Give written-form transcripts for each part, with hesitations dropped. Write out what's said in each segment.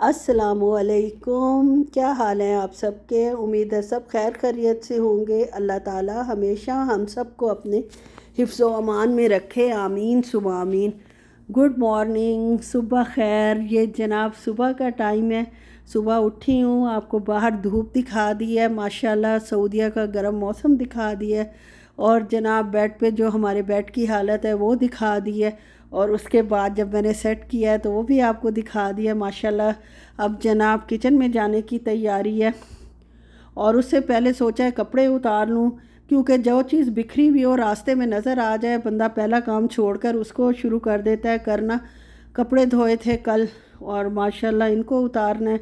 अस्सलामुअलैकुम। क्या हाल है आप सबके? उम्मीद है सब खैर खैरियत से होंगे। अल्लाह ताला हमेशा हम सबको अपने हिफ्ज़ व अमान में रखे, आमीन सुबह आमीन। गुड मॉर्निंग, सुबह खैर। ये जनाब सुबह का टाइम है, सुबह उठी हूँ। आपको बाहर धूप दिखा दी है, माशाल्लाह सऊदीया का गर्म मौसम दिखा दिया है। और जनाब बेड पे जो हमारे बेड की हालत है वो दिखा दी है। और उसके बाद जब मैंने सेट किया है तो वो भी आपको दिखा दिया माशाल्लाह। अब जनाब किचन में जाने की तैयारी है, और उससे पहले सोचा है कपड़े उतार लूँ, क्योंकि जो चीज़ बिखरी हुई हो रास्ते में नज़र आ जाए, बंदा पहला काम छोड़कर उसको शुरू कर देता है करना। कपड़े धोए थे कल, और माशाल्लाह इनको उतारना है।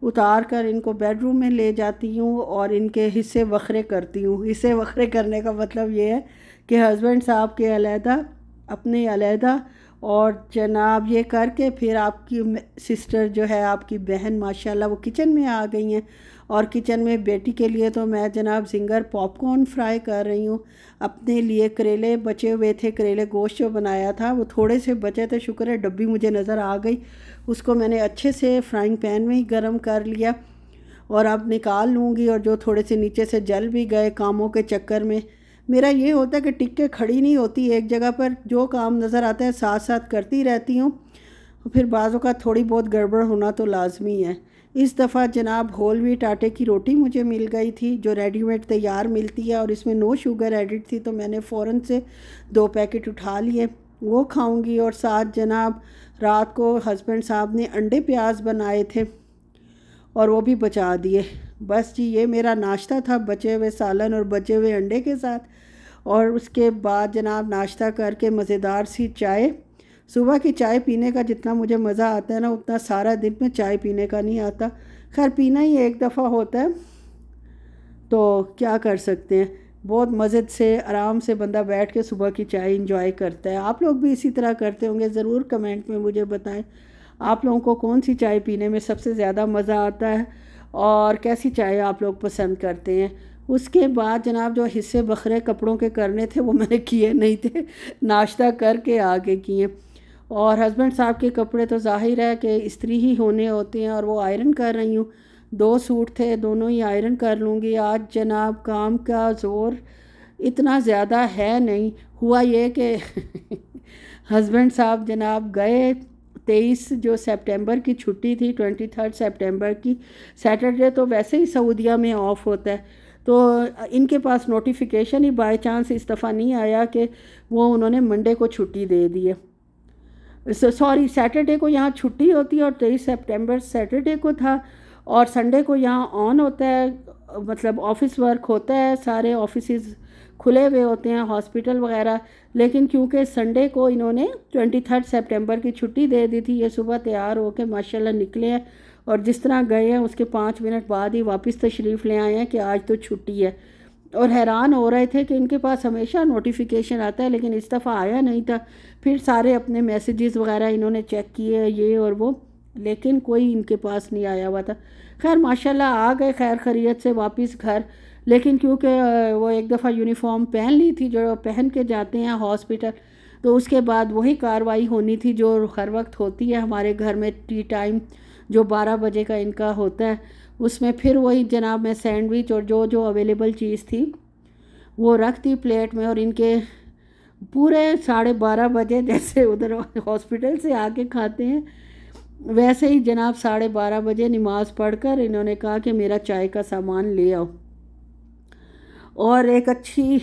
उतार कर इनको बेडरूम में ले जाती हूँ और इनके हिस्से वखरे करती हूँ। हिस्से वखरे करने का मतलब ये है कि हस्बैंड साहब के अलहदा, अपने अलहदा, और जनाब ये करके फिर आपकी सिस्टर जो है, आपकी बहन माशाल्लाह वो किचन में आ गई हैं। और किचन में बेटी के लिए तो मैं जनाब जिंगर पॉपकॉर्न फ्राई कर रही हूँ। अपने लिए करेले बचे हुए थे, करेले गोश्त जो बनाया था वो थोड़े से बचे थे, शुक्र है डब्बी मुझे नज़र आ गई। उसको मैंने अच्छे से फ्राइंग पैन में ही गर्म कर लिया, और अब निकाल लूँगी। और जो थोड़े से नीचे से जल भी गए कामों के चक्कर में, मेरा ये होता है कि टिक के खड़ी नहीं होती एक जगह पर, जो काम नज़र आता है साथ साथ करती रहती हूँ। फिर बाज़ों का थोड़ी बहुत गड़बड़ होना तो लाजमी है। इस दफ़ा जनाब होल व्हीट आटे की रोटी मुझे मिल गई थी, जो रेडीमेड तैयार मिलती है, और इसमें नो शुगर एडिड थी, तो मैंने फ़ौरन से 2 पैकेट उठा लिए, वो खाऊंगी। और साथ जनाब रात को हस्बैंड साहब ने अंडे प्याज बनाए थे और वो भी बचा दिए। बस जी, ये मेरा नाश्ता था, बचे हुए सालन और बचे हुए अंडे के साथ। और उसके बाद जनाब नाश्ता करके मज़ेदार सी चाय। सुबह की चाय पीने का जितना मुझे मज़ा आता है ना, उतना सारा दिन में चाय पीने का नहीं आता। खैर पीना ही एक दफ़ा होता है, तो क्या कर सकते हैं। बहुत मज़े से आराम से बंदा बैठ के सुबह की चाय इंजॉय करता है। आप लोग भी इसी तरह करते होंगे, ज़रूर कमेंट में मुझे बताएं आप लोगों को कौन सी चाय पीने में सबसे ज़्यादा मज़ा आता है, और कैसी चाय आप लोग पसंद करते हैं। उसके बाद जनाब जो हिस्से बखरे कपड़ों के करने थे वो मैंने किए नहीं थे, नाश्ता करके आगे किए। और हस्बैंड साहब के कपड़े तो ज़ाहिर है कि इस्त्री ही होने होते हैं, और वो आयरन कर रही हूँ। 2 सूट थे, दोनों ही आयरन कर लूँगी आज। जनाब काम का ज़ोर इतना ज़्यादा है नहीं। हुआ ये कि हस्बैंड साहब जनाब गए 23 जो सितंबर की छुट्टी थी, 23 सितंबर की, सैटरडे तो वैसे ही सऊदीया में ऑफ होता है, तो इनके पास नोटिफिकेशन ही बाय चांस इस दफ़ा नहीं आया कि वो उन्होंने मंडे को छुट्टी दे दी है। सॉरी, सैटरडे को यहाँ छुट्टी होती है, और 23 सितंबर सैटरडे को था। और संडे को यहाँ ऑन होता है, मतलब ऑफिस वर्क होता है, सारे ऑफिस खुले हुए होते हैं, हॉस्पिटल वगैरह। लेकिन क्योंकि संडे को इन्होंने 23 सितंबर की छुट्टी दे दी थी, ये सुबह तैयार होकर माशाल्लाह निकले हैं, और जिस तरह गए हैं उसके 5 मिनट बाद ही वापस तशरीफ़ ले आए हैं कि आज तो छुट्टी है। और हैरान हो रहे थे कि इनके पास हमेशा नोटिफिकेशन आता है, लेकिन इस दफ़ा आया नहीं था। फिर सारे अपने मैसेजेस वगैरह इन्होंने चेक किए, ये और वो, लेकिन कोई इनके पास नहीं आया हुआ था। खैर माशाल्लाह आ गए खैर खैरियत से वापस घर। लेकिन क्योंकि वो एक दफ़ा यूनिफॉर्म पहन ली थी जो पहन के जाते हैं हॉस्पिटल, तो उसके बाद वही कार्रवाई होनी थी जो हर वक्त होती है हमारे घर में, टी टाइम जो 12 बजे का इनका होता है। उसमें फिर वही जनाब मैं सैंडविच और जो जो अवेलेबल चीज़ थी वो रख दी प्लेट में, और इनके पूरे 12:30 बजे जैसे उधर हॉस्पिटल से आके खाते हैं, वैसे ही जनाब 12:30 बजे नमाज़ पढ़कर इन्होंने कहा कि मेरा चाय का सामान ले आओ। और एक अच्छी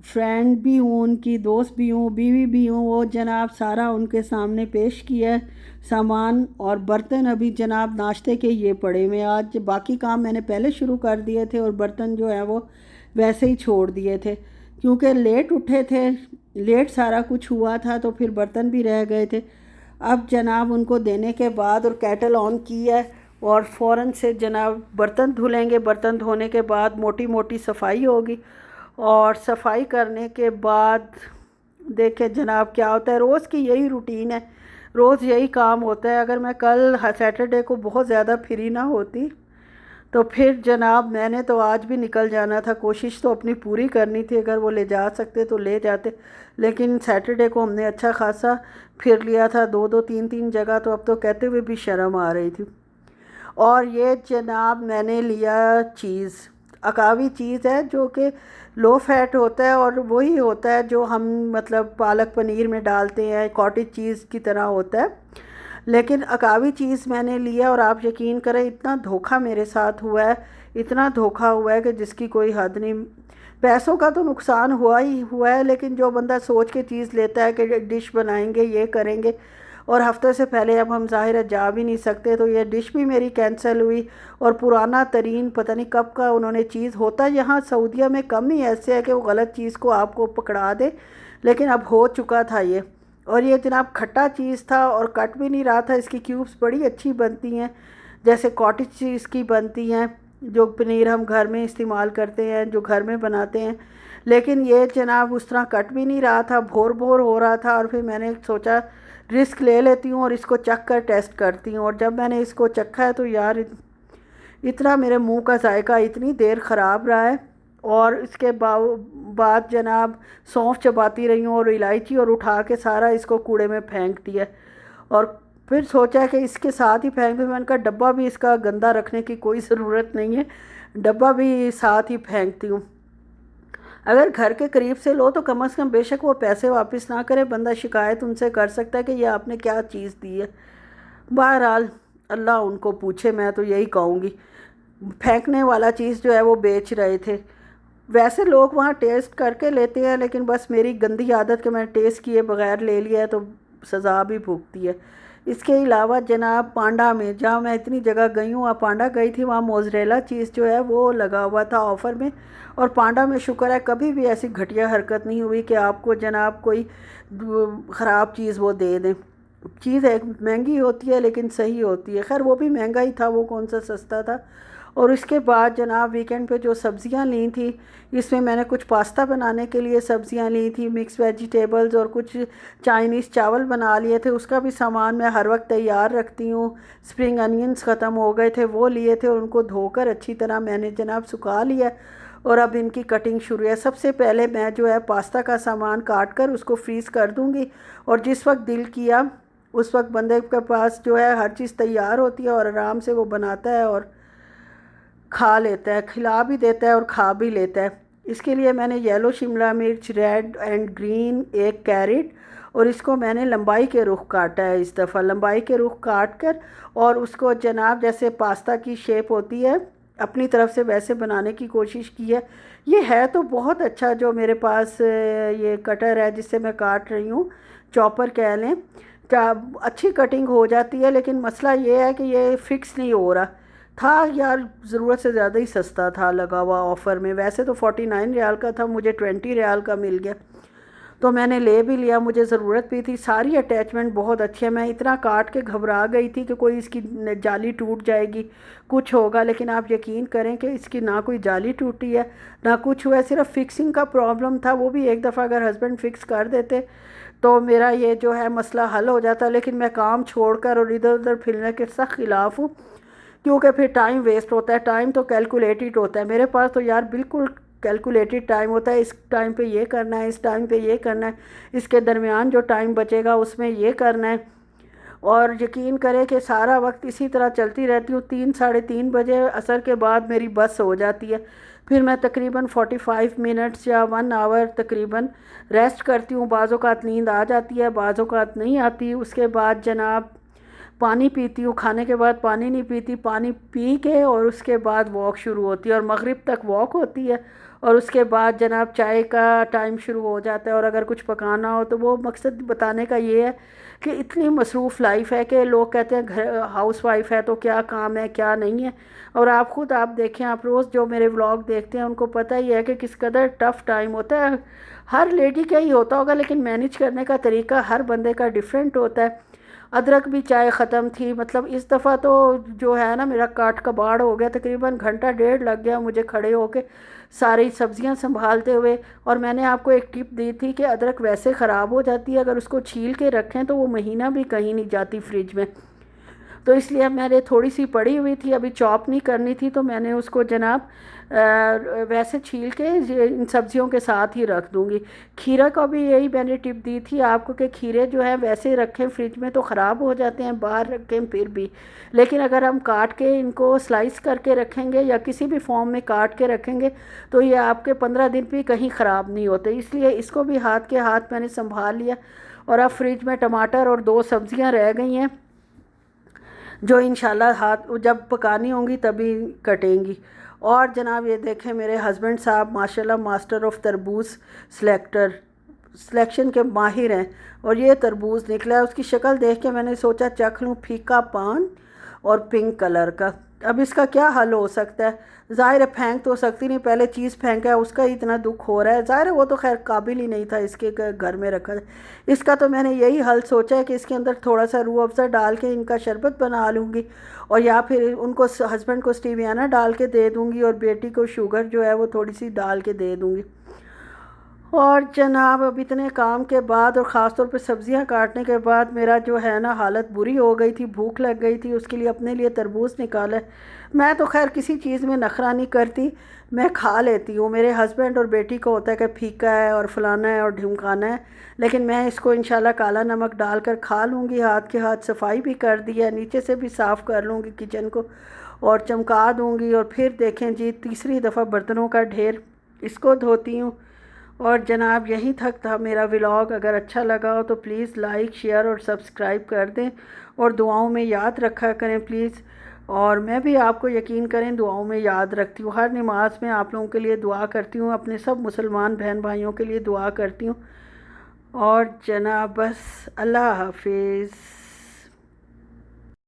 फ्रेंड भी हूँ, उनकी दोस्त भी हूँ, बीवी भी हूँ, वो जनाब सारा उनके सामने पेश किया है सामान। और बर्तन अभी जनाब नाश्ते के ये पड़े हुए, आज बाकी काम मैंने पहले शुरू कर दिए थे, और बर्तन जो है वो वैसे ही छोड़ दिए थे, क्योंकि लेट उठे थे, लेट सारा कुछ हुआ था, तो फिर बर्तन भी रह गए थे। अब जनाब उनको देने के बाद और केटल ऑन की है, और फ़ौरन से जनाब बर्तन धुलेंगे। बर्तन धोने के बाद मोटी मोटी सफाई होगी, और सफाई करने के बाद देखें जनाब क्या होता है। रोज़ की यही रूटीन है, रोज़ यही काम होता है। अगर मैं कल सैटरडे को बहुत ज़्यादा फ्री ना होती तो फिर जनाब मैंने तो आज भी निकल जाना था, कोशिश तो अपनी पूरी करनी थी, अगर वो ले जा सकते तो ले जाते, लेकिन सैटरडे को हमने अच्छा खासा फिर लिया था, 2-2 3-3 जगह, तो अब तो कहते हुए भी शर्म आ रही थी। और ये जनाब मैंने लिया चीज़, अकावी चीज़ है जो कि लो फैट होता है और वही होता है जो हम मतलब पालक पनीर में डालते हैं, कॉटेज चीज़ की तरह होता है, लेकिन अकावी चीज़ मैंने लिया और आप यकीन करें इतना धोखा मेरे साथ हुआ है, इतना धोखा हुआ है कि जिसकी कोई हद नहीं। पैसों का तो नुकसान हुआ ही हुआ है, लेकिन जो बंदा सोच के चीज़ लेता है कि डिश बनाएंगे ये करेंगे, और हफ्ते से पहले अब हम ज़ाहिर है जा भी नहीं सकते, तो ये डिश भी मेरी कैंसिल हुई। और पुराना तरीन पता नहीं कब का उन्होंने चीज़, होता यहाँ सऊदीया में कम ही ऐसे है कि वो गलत चीज़ को आपको पकड़ा दे, लेकिन अब हो चुका था ये। और ये जनाब खट्टा चीज़ था और कट भी नहीं रहा था, इसकी क्यूब्स बड़ी अच्छी बनती हैं जैसे कॉटेज चीज़ की बनती हैं, जो पनीर हम घर में इस्तेमाल करते हैं, जो घर में बनाते हैं, लेकिन ये जनाब उस तरह कट भी नहीं रहा था, भोर भोर हो रहा था। और फिर मैंने सोचा रिस्क ले लेती हूँ और इसको चख कर टेस्ट करती हूँ, और जब मैंने इसको चखा है तो यार इतना मेरे मुंह का जायका इतनी देर ख़राब रहा है। और इसके बाद जनाब सौंफ चबाती रही हूँ और इलायची, और उठा के सारा इसको कूड़े में फेंक दिया। और फिर सोचा कि इसके साथ ही फेंक दूँ, मैंने कहा डब्बा भी इसका गंदा रखने की कोई ज़रूरत नहीं है, डब्बा भी साथ ही फेंकती हूँ। अगर घर के करीब से लो तो कम से कम बेशक वो पैसे वापस ना करे, बंदा शिकायत उनसे कर सकता है कि ये आपने क्या चीज़ दी है। बहरहाल अल्लाह उनको पूछे, मैं तो यही कहूँगी। फेंकने वाला चीज़ जो है वो बेच रहे थे। वैसे लोग वहाँ टेस्ट करके लेते हैं, लेकिन बस मेरी गंदी आदत कि मैंने टेस्ट किए बगैर ले लिया है तो सज़ा भी भुगती है। इसके अलावा जनाब पांडा में, जहाँ मैं इतनी जगह गई हूँ, वहाँ पांडा गई थी, वहाँ मोज़रेला चीज़ जो है वो लगा हुआ था ऑफ़र में। और पांडा में शुक्र है कभी भी ऐसी घटिया हरकत नहीं हुई कि आपको जनाब कोई ख़राब चीज़ वो दे दें। चीज़ एक महंगी होती है लेकिन सही होती है। खैर वो भी महंगा ही था, वो कौन सा सस्ता था। और इसके बाद जनाब वीकेंड पे जो सब्ज़ियां ली थी, इसमें मैंने कुछ पास्ता बनाने के लिए सब्ज़ियां ली थी, मिक्स वेजिटेबल्स, और कुछ चाइनीज़ चावल बना लिए थे, उसका भी सामान मैं हर वक्त तैयार रखती हूँ। स्प्रिंग अनियंस ख़त्म हो गए थे, वो लिए थे और उनको धोकर अच्छी तरह मैंने जनाब सुखा लिया, और अब इनकी कटिंग शुरू है। सबसे पहले मैं जो है पास्ता का सामान काट कर उसको फ्रीज़ कर दूँगी, और जिस वक्त दिल किया उस वक्त बंदे के पास जो है हर चीज़ तैयार होती है और आराम से वो बनाता है और खा लेता है, खिला भी देता है और खा भी लेता है। इसके लिए मैंने येलो शिमला मिर्च, रेड एंड ग्रीन, एक कैरेट, और इसको मैंने लंबाई के रुख काटा है, इस दफ़ा लंबाई के रुख काट कर, और उसको जनाब जैसे पास्ता की शेप होती है अपनी तरफ से वैसे बनाने की कोशिश की है। ये है तो बहुत अच्छा जो मेरे पास ये कटर है जिससे मैं काट रही हूँ, चॉपर कह लें, अच्छी कटिंग हो जाती है, लेकिन मसला ये है कि ये फ़िक्स नहीं हो रहा था यार, ज़रूरत से ज़्यादा ही सस्ता था लगा हुआ ऑफ़र में। वैसे तो 49 रियाल का था, मुझे 20 रियाल का मिल गया, तो मैंने ले भी लिया, मुझे ज़रूरत भी थी। सारी अटैचमेंट बहुत अच्छी है, मैं इतना काट के घबरा गई थी कि कोई इसकी जाली टूट जाएगी, कुछ होगा, लेकिन आप यकीन करें कि इसकी ना कोई जाली टूटी है ना कुछ हुआ है, सिर्फ फिक्सिंग का प्रॉब्लम था। वो भी एक दफ़ा अगर हस्बैंड फ़िक्स कर देते तो मेरा ये जो है मसला हल हो जाता, लेकिन मैं काम छोड़कर और इधर उधर फिरने के सख्त ख़िलाफ़ हूँ, क्योंकि फिर टाइम वेस्ट होता है। टाइम तो कैलकुलेटेड होता है, मेरे पास तो यार बिल्कुल कैलकुलेटेड टाइम होता है, इस टाइम पे ये करना है, इस टाइम पे ये करना है, इसके दरमियान जो टाइम बचेगा उसमें ये करना है। और यकीन करें कि सारा वक्त इसी तरह चलती रहती हूँ। 3 साढ़े 3 बजे असर के बाद मेरी बस हो जाती है, फिर मैं तकरीबन 45 मिनट्स या 1 आवर तकरीबन रेस्ट करती हूँ। बाज़-औक़ात नींद आ जाती है, बाज़-औक़ात नहीं आती। उसके बाद जनाब पानी पीती हूँ, खाने के बाद पानी नहीं पीती, पानी पी के और उसके बाद वॉक शुरू होती है, और मगरिब तक वॉक होती है, और उसके बाद जनाब चाय का टाइम शुरू हो जाता है। और अगर कुछ पकाना हो तो वो मकसद बताने का ये है कि इतनी मसरूफ़ लाइफ है कि लोग कहते हैं घर हाउस वाइफ है तो क्या काम है क्या नहीं है, और आप ख़ुद आप देखें, आप रोज़ जो मेरे व्लॉग देखते हैं उनको पता ही है कि किस कदर टफ़ टाइम होता है। हर लेडी का ही होता होगा, लेकिन मैनेज करने का तरीका हर बंदे का डिफरेंट होता है। अदरक भी चाय ख़त्म थी, मतलब इस दफ़ा तो जो है ना मेरा काट कबाड़ हो गया, तकरीबन घंटा डेढ़ लग गया मुझे खड़े होके सारी सब्ज़ियां संभालते हुए। और मैंने आपको एक टिप दी थी कि अदरक वैसे ख़राब हो जाती है, अगर उसको छील के रखें तो वो महीना भी कहीं नहीं जाती फ्रिज में। तो इसलिए मैंने थोड़ी सी पड़ी हुई थी, अभी चॉप नहीं करनी थी, तो मैंने उसको जनाब वैसे छील के इन सब्जियों के साथ ही रख दूँगी। खीरा का भी यही मैंने टिप दी थी आपको कि खीरे जो है वैसे रखें फ्रिज में तो ख़राब हो जाते हैं, बाहर रखें फिर भी, लेकिन अगर हम काट के इनको स्लाइस करके रखेंगे या किसी भी फॉर्म में काट के रखेंगे तो ये आपके 15 दिन भी कहीं ख़राब नहीं होते। इसलिए इसको भी हाथ के हाथ मैंने संभाल लिया। और अब फ्रिज में टमाटर और 2 सब्ज़ियाँ रह गई हैं जो इंशाल्लाह हाथ जब पकानी होंगी तभी कटेंगी। और जनाब ये देखें मेरे हस्बैंड साहब माशाल्लाह मास्टर ऑफ तरबूज सिलेक्शन के माहिर हैं। और ये तरबूज निकला है, उसकी शक्ल देख के मैंने सोचा चख लूँ, फीका पान और पिंक कलर का। अब इसका क्या हल हो सकता है? ज़ाहिर है फेंक तो सकती नहीं, पहले चीज़ फेंका है उसका ही इतना दुख हो रहा है। ज़ाहिर है वो तो खैर काबिल ही नहीं था इसके घर में रखा। इसका तो मैंने यही हल सोचा है कि इसके अंदर थोड़ा सा रूह अफ़ज़ा डाल के इनका शरबत बना लूँगी, और या फिर उनको हस्बैंड को स्टीवियाना डाल के दे दूँगी और बेटी को शुगर जो है वो थोड़ी सी डाल के दे दूँगी। और जनाब अब इतने काम के बाद और ख़ास तौर पे सब्ज़ियां काटने के बाद मेरा जो है ना हालत बुरी हो गई थी, भूख लग गई थी, उसके लिए अपने लिए तरबूज निकाला है। मैं तो खैर किसी चीज़ में नखरा नहीं करती, मैं खा लेती हूँ। मेरे हस्बैंड और बेटी को होता है कि फीका है और फलाना है और ढिमकाना है, लेकिन मैं इसको इंशाल्लाह काला नमक डाल कर खा लूँगी। हाथ के हाथ सफाई भी कर दी है, नीचे से भी साफ़ कर लूँगी किचन को और चमका दूँगी। और फिर देखें जी तीसरी दफ़ा बर्तनों का ढेर, इसको धोती हूँ। और जनाब यहीं तक था मेरा व्लॉग। अगर अच्छा लगा हो तो प्लीज़ लाइक शेयर और सब्सक्राइब कर दें और दुआओं में याद रखा करें प्लीज़। और मैं भी आपको यकीन करें दुआओं में याद रखती हूँ, हर नमाज में आप लोगों के लिए दुआ करती हूँ, अपने सब मुसलमान बहन भाइयों के लिए दुआ करती हूँ। और जनाब बस अल्लाह हाफिज़।